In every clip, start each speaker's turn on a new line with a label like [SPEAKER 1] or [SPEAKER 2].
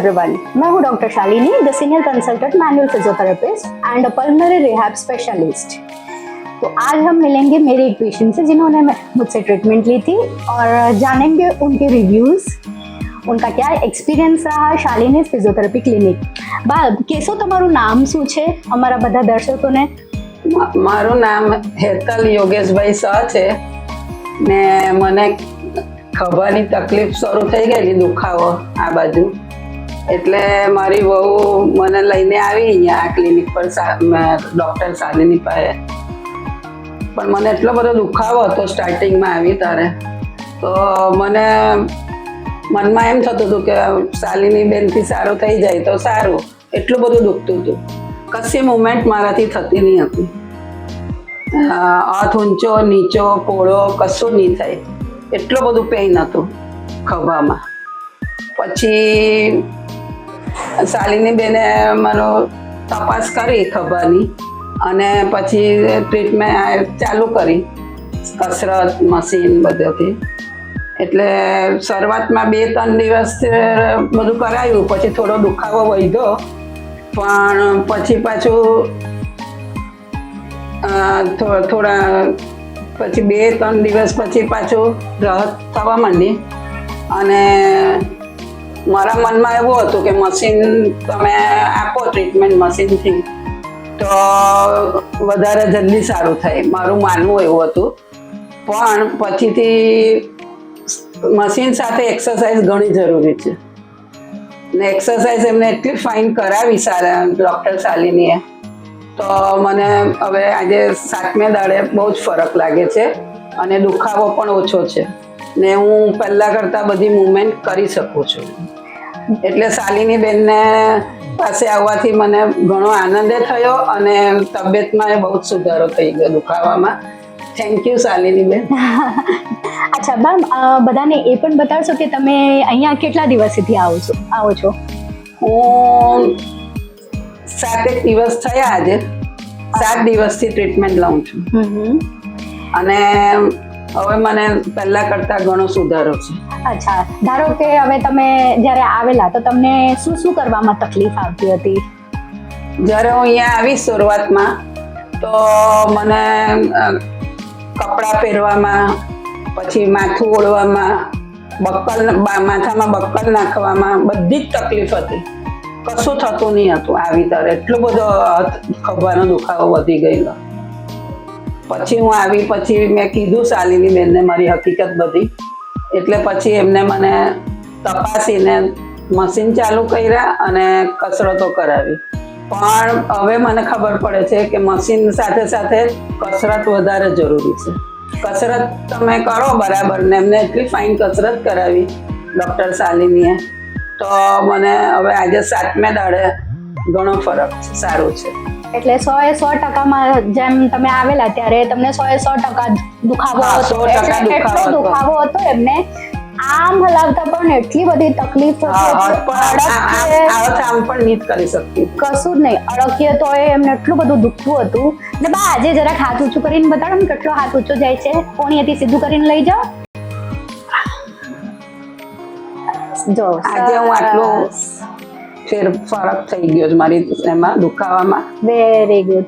[SPEAKER 1] Everyone, मैं हूँ doctor Shalini, the senior consultant manual physiotherapist and a pulmonary rehab specialist. तो आज हम मिलेंगे मेरे एक पेशेंट से जिन्होंने मुझसे ट्रीटमेंट ली थी और जानेंगे उनके रिव्यूज़, उनका क्या एक्सपीरियंस रहा શાલિની ફિઝિયોથેરાપી ક્લિનિક। બા કેસો તમારું નામ શું છે અમારા બધા દર્શકોને?
[SPEAKER 2] મારું નામ હેતલ યોગેશભાઈ શાહ છે ને મને ખભાની તકલીફ શરૂ થઈ ગયેલી, દુખાવો આ બાજુ, એટલે મારી વહુ મને લઈને આવી અહીંયા આ ક્લિનિક પર ડૉક્ટર શાલિની પાસે। પણ મને એટલો બધો દુખાવો હતો સ્ટાર્ટિંગમાં આવી ત્યારે, તો મને મનમાં એમ થતું હતું કે શાલિની બેનથી સારું થઈ જાય તો સારું, એટલું બધું દુખતું હતું, કશી મુવમેન્ટ મારાથી થતી નહીં હતી, હાથ ઊંચો નીચો પોળો કશું નહીં થાય, એટલું બધું પેઇન હતું ખભામાં। પછી શાલિની બેને મારો તપાસ કરી ખભાની અને પછી ટ્રીટમેન્ટ ચાલુ કરી, કસરત મશીન બધેથી। એટલે શરૂઆતમાં 2-3 દિવસ બધું કરાયું, પછી થોડો દુખાવો વધ્યો, પણ પછી પાછું થોડા પછી 2-3 દિવસ પછી પાછું રાહત થવા માંડી। અને મારા મનમાં એવું હતું કે મશીન તમે આપો ટ્રીટમેન્ટ મશીનથી તો વધારે જલ્દી સારું થાય, મારું માનવું એવું હતું। પણ પછીથી મશીન સાથે એક્સરસાઇઝ ઘણી જરૂરી છે ને એક્સરસાઇઝ એમને એટલી ફાઇન કરાવી સારા ડૉક્ટર શાલિનીએ, તો મને હવે આજે 7મે દાડે બહુ જ ફરક લાગે છે અને દુખાવો પણ ઓછો છે ને હું પહેલાં કરતાં બધી મૂવમેન્ટ કરી શકું છું। એટલે શાલિની બેનને પાસે આવવાથી મને ઘણો આનંદ થયો અને તબિયતમાં બહુ જ સુધારો થઈ ગયો દુખાવામાં। થેન્ક યુ શાલિની બેન।
[SPEAKER 1] અચ્છા મેમ, બધાને એ પણ બતાવશો કે તમે અહીંયા કેટલા દિવસથી આવો છો?
[SPEAKER 2] હું 7 દિવસ થયા, આજે 7 દિવસથી ટ્રીટમેન્ટ લઉં છું અને હવે મને પહેલા કરતાં ઘણો સુધારો છે।
[SPEAKER 1] અચ્છા, ધારો કે હવે તમે જ્યારે આવેલા તો તમને શું શું કરવામાં તકલીફ આવતી હતી?
[SPEAKER 2] જ્યારે હું અહીંયા આવી શરૂઆતમાં તો મને કપડાં પહેરવામાં, પછી માથું ઓળવામાં, માથામાં બક્કલ નાખવામાં બધી જ તકલીફ હતી, કશું થતું નહીં હતું આવી ત્યારે, એટલો બધો ખભાનો દુખાવો વધી ગયેલો। પછી હું આવી, પછી મેં કીધું શાલિની બેનને મારી હકીકત બધી, એટલે પછી એમને મને તપાસીને મશીન ચાલુ કર્યા અને કસરતો કરાવી। પણ હવે મને ખબર પડે છે કે મશીન સાથે સાથે કસરત વધારે જરૂરી છે। કસરત તમે કરો બરાબર ને એમને એટલી ફાઇન કસરત કરાવી ડૉક્ટર શાલિનીએ, તો મને હવે આજે 7મે દાડે ઘણો ફરક છે, સારું છે।
[SPEAKER 1] એટલે 100% જેમ તમે આવેલા ત્યારે તમને 100% દુખાવો હતો, એટલો દુખાવો હતો એમને આમ હલાવતા પણ એટલી બધી તકલીફ
[SPEAKER 2] આમ પણ નહીં કરી શકતી,
[SPEAKER 1] કશું જ નહીં, અડકીએ તો એમને એટલું બધું દુખતું હતું ને। બા આજે જરાક હાથ ઊંચું કરીને બતાડો ને કેટલો હાથ ઊંચો જાય છે, કોણીએથી સીધું કરીને લઈ જાઓ। જો
[SPEAKER 2] આજે હું આટલું ફરક થઈ ગયો છે મારી એમાં દુખાવામાં।
[SPEAKER 1] Very good.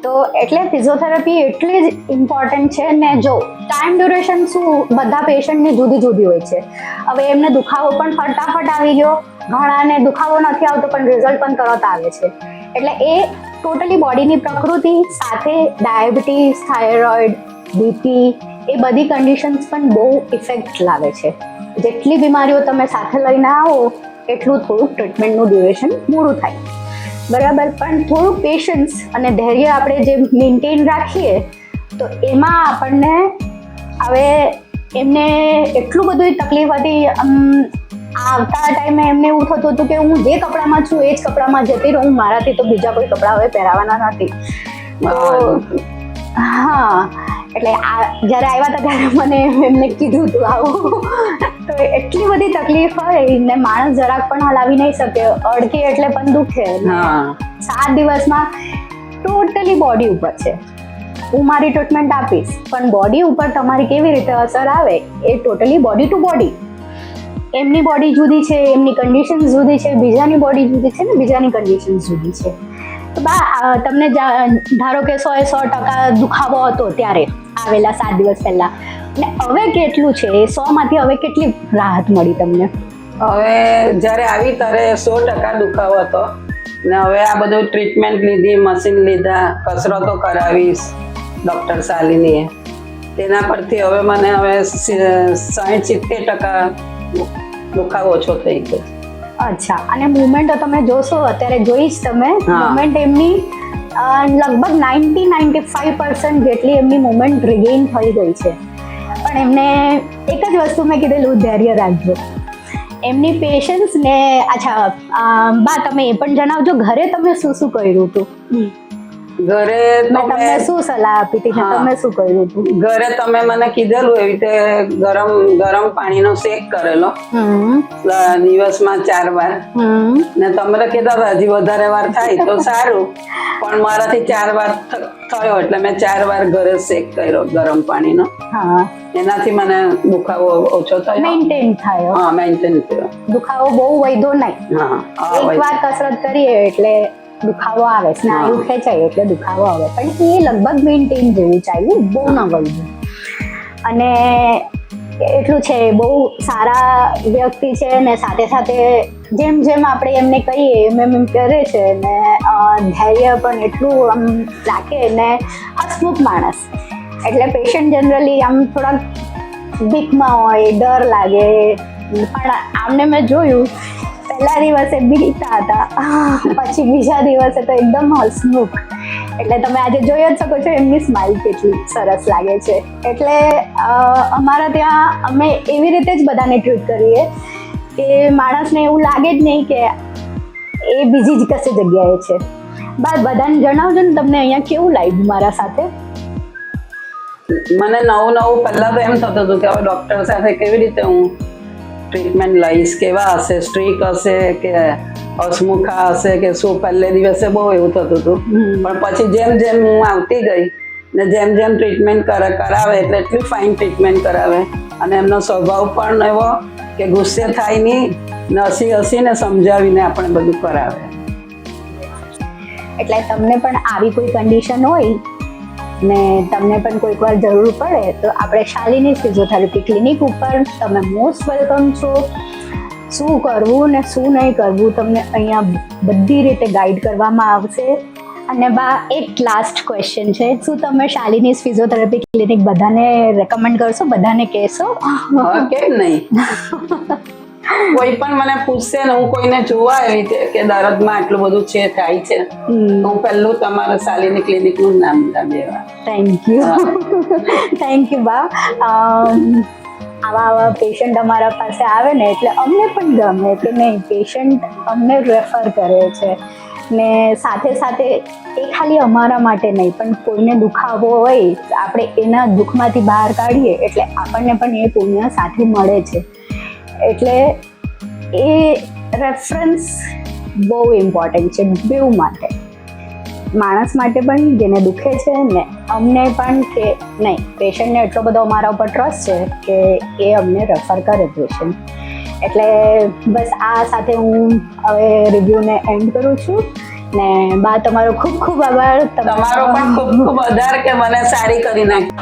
[SPEAKER 1] તો એટલે ફિઝિયોથેરાપી એટલી જ ઇમ્પોર્ટન્ટ છે ને। જો ટાઈમ ડ્યુરેશન શું બધા પેશન્ટની જુદી જુદી હોય છે। હવે એમને દુખાવો પણ ફટાફટ આવી ગયો, ઘણાને દુખાવો નથી આવતો પણ રિઝલ્ટ પણ તરત આવે છે। એટલે એ ટોટલી બોડીની પ્રકૃતિ સાથે ડાયાબિટીસ, થાઇરોઇડ, બીપી એ બધી કન્ડિશન્સ પણ બહુ ઇફેક્ટ લાવે છે। જેટલી બીમારીઓ તમે સાથે લઈને આવો એટલું થોડુંક ટ્રીટમેન્ટનું ડ્યુરેશન મોડું થાય, બરાબર। પણ થોડુંક પેશન્સ અને ધૈર્ય આપણે જે મેન્ટેન રાખીએ તો એમાં આપણને હવે એમને એટલું બધું તકલીફ હતી, આવતા ટાઈમે એમને એવું થતું હતું કે હું જે કપડામાં છું એ જ કપડામાં જતી રહું, મારાથી તો બીજા કોઈ કપડાં હવે પહેરાવાના નથી। તો હા, એટલે જ્યારે આવ્યા હતા ત્યારે મને એમને કીધું હતું આવું, તો એટલી બધી તકલીફ હોય ને માણસ જરાક પણ હલાવી નહીં શકે, અડકે એટલે પણ દુખે। 7 દિવસમાં ટોટલી બોડી ઉપર છે। હું મારી ટ્રીટમેન્ટ આપીશ પણ બોડી ઉપર તમારી કેવી રીતે અસર આવે એ ટોટલી બોડી ટુ બોડી। એમની બોડી જુદી છે, એમની કન્ડિશન જુદી છે, બીજાની બોડી જુદી છે ને બીજાની કન્ડિશન જુદી છે. તો બા તમને ધારો કે 100% દુખાવો હતો ત્યારે આવેલા 7 દિવસ પહેલા, ને હવે કેટલું છે? 100માંથી હવે કેટલી રાહત મળી તમને?
[SPEAKER 2] હવે જ્યારે આવી ત્યારે 100% દુખાવો હતો ને હવે આ બધું ટ્રીટમેન્ટ લીધી, મશીન લીધા, કસરતો કરાવીશ ડૉક્ટર શાલિનીએ, તેના પરથી હવે મને હવે 60-70% દુખાવો ઓછો થઈ ગયો.
[SPEAKER 1] અચ્છા, અને મુવમેન્ટ તમે જોશો અત્યારે જોઈશ તમે, મુવમેન્ટ એમની લગભગ 90-95% જેટલી એમની મુવમેન્ટ રિગેઇન થઈ ગઈ છે. પણ એમને એક જ વસ્તુ મેં કીધેલું, ધૈર્ય રાખજો. એમની પેશન્સ ને અચ્છા બા તમે એ પણ જણાવજો ઘરે તમે શું શું કર્યું હતું?
[SPEAKER 2] ઘરે
[SPEAKER 1] તમને શું સલાહ આપી હતી ને તમે શું કર્યું હતું?
[SPEAKER 2] ઘરે તમે મને કીધેલું એવી રીતે ગરમ પાણીનો શેક કરેલો દિવસમાં 4 વાર, ને તમે કીધા હતા હજી વધારે વાર થાય તો સારું, પણ મારાથી 4 વાર થયો એટલે મેં 4 વાર ઘરે શેક કર્યો ગરમ પાણીનો. એનાથી મને દુખાવો ઓછો થયો,
[SPEAKER 1] મેન્ટેન થયો.
[SPEAKER 2] હા, મેન્ટેન થયો,
[SPEAKER 1] દુખાવો બહુ વધ્યો નહીં. એકવાર કસરત કરીએ એટલે દુખાવો આવે, સ્નાયુ ખેંચાય એટલે દુખાવો આવે, પણ એ લગભગ મેન્ટેન જેવું ચાલ્યું, બહુ ન વધ્યું. અને એટલું છે, બહુ સારા વ્યક્તિ છે ને સાથે સાથે જેમ જેમ આપણે એમને કહીએ એમ કરે છે ને ધૈર્ય પણ એટલું આમ રાખે ને હસમુખ માણસ. એટલે પેશન્ટ જનરલી આમ થોડાક બીકમાં હોય, ડર લાગે, પણ આમને મેં જોયું પહેલા દિવસે બીતા હતા, પછી બીજા દિવસે તો એકદમ હસમુખ. એટલે તમે આજે જોઈ જ શકો છો એમની સ્માઇલ કેટલી સરસ લાગે છે. એટલે અમારા ત્યાં અમે એવી રીતે જ બધાને ટ્રીટ કરીએ કે માણસને એવું લાગે જ નહીં કે એ બીજી જ કશી જગ્યાએ છે. બધાને જણાવજો ને તમને અહીંયા કેવું લાગ્યું મારા સાથે.
[SPEAKER 2] મને નવું પહેલા તો એમ થતું હતું કે હવે ડૉક્ટર સાથે કેવી રીતે હું ટ્રીટમેન્ટ લઈશ, કેવા હશે, સ્ટ્રીક હશે કે હસમુખા હશે કે શું. પહેલે દિવસે બહુ એવું થતું હતું, પણ પછી જેમ જેમ હું આવતી ગઈ ને જેમ જેમ ટ્રીટમેન્ટ કરાવે એટલે એટલી ફાઇન ટ્રીટમેન્ટ કરાવે, અને એમનો સ્વભાવ પણ એવો કે ગુસ્સે થાય નહીં ને હસીને સમજાવીને આપણે બધું કરાવે.
[SPEAKER 1] એટલે તમને પણ આવી કોઈ કન્ડિશન હોય ને તમને પણ કોઈક વાર જરૂર પડે તો આપણે શાલિની ફિઝિયોથેરાપી ક્લિનિક ઉપર તમે મોસ્ટ વેલકમ છો. શું કરવું ને શું નહીં કરવું તમને અહીંયા બધી રીતે ગાઈડ કરવામાં આવશે. અને બા એક લાસ્ટ ક્વેશ્ચન છે, શું તમે શાલિની ફિઝિયોથેરાપી ક્લિનિક બધાને રેકમેન્ડ કરશો, બધાને કહેશો?
[SPEAKER 2] કેમ નહીં, કોઈ પણ મને પૂછશે ને હું કોઈને જોવા આવી કે દર્દમાં આટલું બધું છે થાય છે, હું પહેલું તમારા શાલિની ક્લિનિકનું નામ દેવા.
[SPEAKER 1] થેન્ક યુ બા. આવા પેશન્ટ અમારા પાસે આવે ને એટલે અમને પણ ગમે કે નહીં, પેશન્ટ અમને રેફર કરે છે ને સાથે સાથે એ ખાલી અમારા માટે નહીં પણ કોઈને દુખાવો હોય આપણે એના દુઃખમાંથી બહાર કાઢીએ એટલે આપણને પણ એ પુણ્ય સાથે મળે છે. એટલે એ રેફરન્સ બહુ ઇમ્પોર્ટન્ટ છે બેઉ માટે, માણસ માટે પણ જેને દુખે છે ને અમને પણ કે નહીં પેશન્ટને એટલો બધો અમારા ઉપર ટ્રસ્ટ છે કે એ અમને રેફર કરે પેશન્ટ. એટલે બસ આ સાથે હું હવે રિવ્યૂને એન્ડ કરું છું ને બા તમારો ખૂબ ખૂબ આભાર.
[SPEAKER 2] તમારો પણ ખૂબ ખૂબ આભાર કે મને સારી કરી નાખી.